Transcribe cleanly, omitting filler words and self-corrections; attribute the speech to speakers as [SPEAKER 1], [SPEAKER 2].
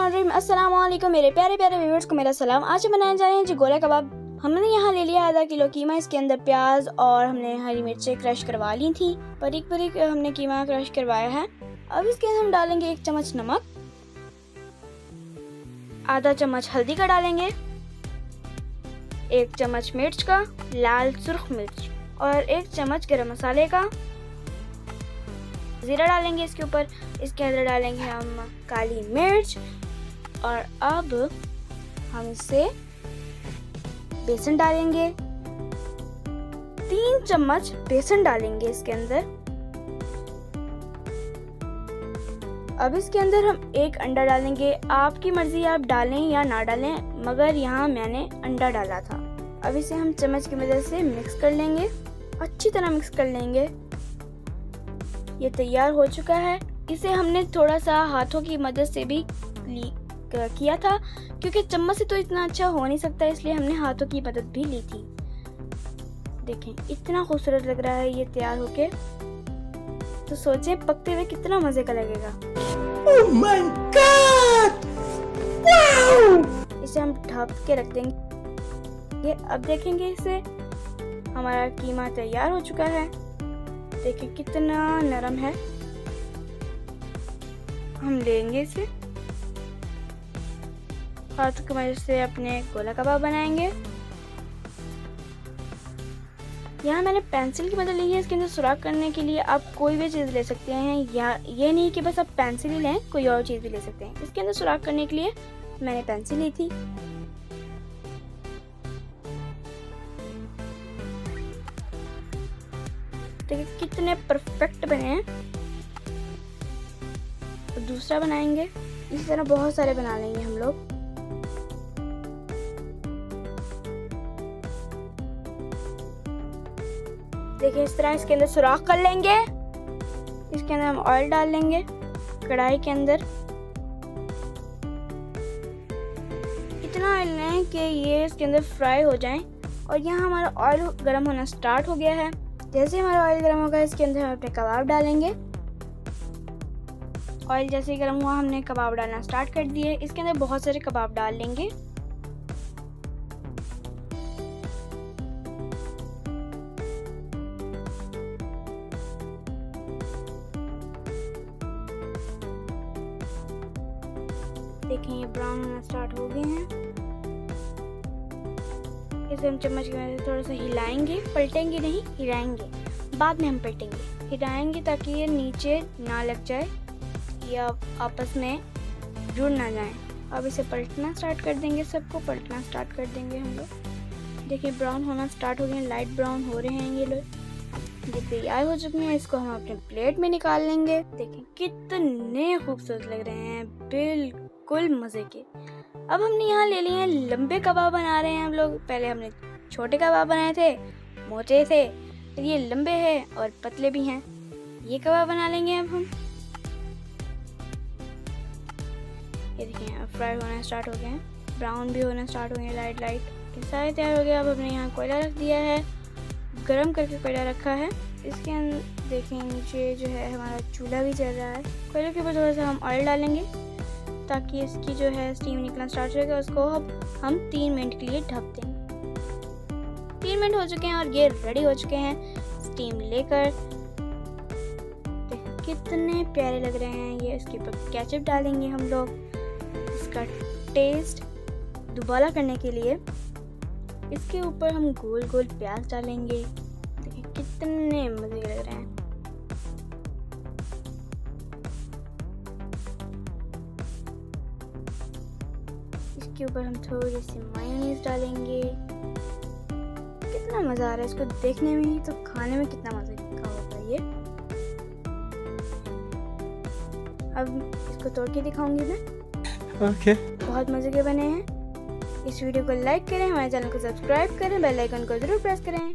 [SPEAKER 1] अस्सलाम वालेकुम मेरे प्यारे प्यारे व्यूअर्स को मेरा सलाम। आज हम बनाने जा रहे हैं जी गोला कबाब। हमने यहाँ ले लिया आधा किलो कीमा, इसके अंदर प्याज और हमने हरी मिर्चें क्रश करवा ली थी। बारीक बारीक हमने कीमा क्रश करवाया है। अब इसके अंदर हम डालेंगे 1 चम्मच नमक, आधा चम्मच हल्दी का डालेंगे, 1 चम्मच मिर्च का, लाल सुर्ख मिर्च, और 1 चम्मच गरम मसाले का। जीरा डालेंगे इसके ऊपर। इसके अंदर डालेंगे हम काली मिर्च, और अब हम इससे बेसन डालेंगे। 3 चम्मच बेसन डालेंगे इसके अंदर। अब इसके अंदर हम 1 अंडा डालेंगे। आपकी मर्जी, आप डालें या ना डालें, मगर यहाँ मैंने अंडा डाला था। अब इसे हम चम्मच की मदद से मिक्स कर लेंगे, अच्छी तरह मिक्स कर लेंगे। ये तैयार हो चुका है। इसे हमने थोड़ा सा हाथों की मदद से भी किया था, क्योंकि चम्मच से तो इतना अच्छा हो नहीं सकता, इसलिए हमने हाथों की मदद भी ली थी। देखें इतना खूबसूरत लग रहा है ये तैयार होके। तो सोचें पकते हुए कितना मजे का लगेगा।
[SPEAKER 2] Oh my God! Wow!
[SPEAKER 1] इसे हम ढक के रख देंगे। अब देखेंगे इसे, हमारा कीमा तैयार हो चुका है। देखिए कितना नरम है। हम लेंगे इसे, हाथ की मदद से अपने गोला कबाब बनाएंगे। यहाँ मैंने पेंसिल की मदद ली है। इसके अंदर सुराख करने के लिए आप कोई भी चीज़ ले सकते हैं, या ये नहीं कि बस आप पेंसिल ही लें, कोई और चीज़ भी ले सकते हैं। इसके अंदर सुराख करने के लिए मैंने पेंसिल ली थी। देखिए कितने परफेक्ट बने हैं। तो दूसरा बनाएंगे। इसी तरह बहुत सारे बना लेंगे हम लोग। देखिए इस तरह इसके अंदर सुराख कर लेंगे। इसके अंदर हम ऑयल डाल लेंगे कढ़ाई के अंदर। इतना ऑयल लें कि ये इसके अंदर फ्राई हो जाए। और यहाँ हमारा ऑयल गर्म होना स्टार्ट हो गया है। जैसे हमारा ऑयल गर्म होगा, इसके अंदर हम अपने कबाब डालेंगे। ऑयल जैसे ही गर्म हुआ, हमने कबाब डालना स्टार्ट कर दिए। इसके अंदर बहुत सारे कबाब डाल लेंगे। देखें ये ब्राउन होना स्टार्ट हो गए हैं। इसे हम चम्मच की मदद से थोड़ा सा हिलाएंगे, पलटेंगे नहीं, हिलाएंगे। बाद में हम पलटेंगे, हिलाएंगे ताकि ये नीचे ना लग जाए या आपस में जुड़ ना जाए। अब इसे पलटना स्टार्ट कर देंगे, सबको पलटना स्टार्ट कर देंगे हम लोग। देखिए ब्राउन होना स्टार्ट हो गए, लाइट ब्राउन हो रहे हैं ये लोग। ये तैयार हो चुके हैं। इसको हम अपने प्लेट में निकाल लेंगे। देखें कितने खूबसूरत लग रहे हैं, बिल्कुल मज़े के। अब हमने यहाँ ले लिए हैं लंबे कबाब बना रहे हैं हम लोग। पहले हमने छोटे कबाब बनाए थे, मोटे थे, फिर ये लंबे हैं और पतले भी हैं। ये कबाब बना लेंगे अब हम। ये देखिए अब फ्राई होना स्टार्ट हो गए हैं, ब्राउन भी होना स्टार्ट हो गए, लाइट लाइट। ये सारे तैयार हो गया। अब हमने यहाँ कोयला रख दिया है, गरम करके कोयला रखा है। इसके अंदर देखें नीचे जो है हमारा चूल्हा भी चल रहा है। कोयले के ऊपर थोड़ा सा हम ऑयल डालेंगे ताकि इसकी जो है स्टीम निकलना स्टार्ट हो जाएगा। उसको हम 3 मिनट के लिए ढक देंगे। 3 मिनट हो चुके हैं और ये रेडी हो चुके हैं स्टीम लेकर। देखिए कितने प्यारे लग रहे हैं ये। इसके ऊपर केचप डालेंगे हम लोग, इसका टेस्ट दुबारा करने के लिए। इसके ऊपर हम गोल गोल प्याज डालेंगे। देखिए कितने मज़े लग रहे हैं। इसके ऊपर हम थोड़ी सी मायोनीज डालेंगे। कितना मज़ा आ रहा है इसको देखने में ही, तो खाने में कितना मज़े का होगा ये। अब इसको तोड़ के दिखाऊंगी मैं।
[SPEAKER 2] Okay.
[SPEAKER 1] बहुत मज़े के बने हैं। इस वीडियो को लाइक करें, हमारे चैनल को सब्सक्राइब करें, बेल आइकन को ज़रूर प्रेस करें।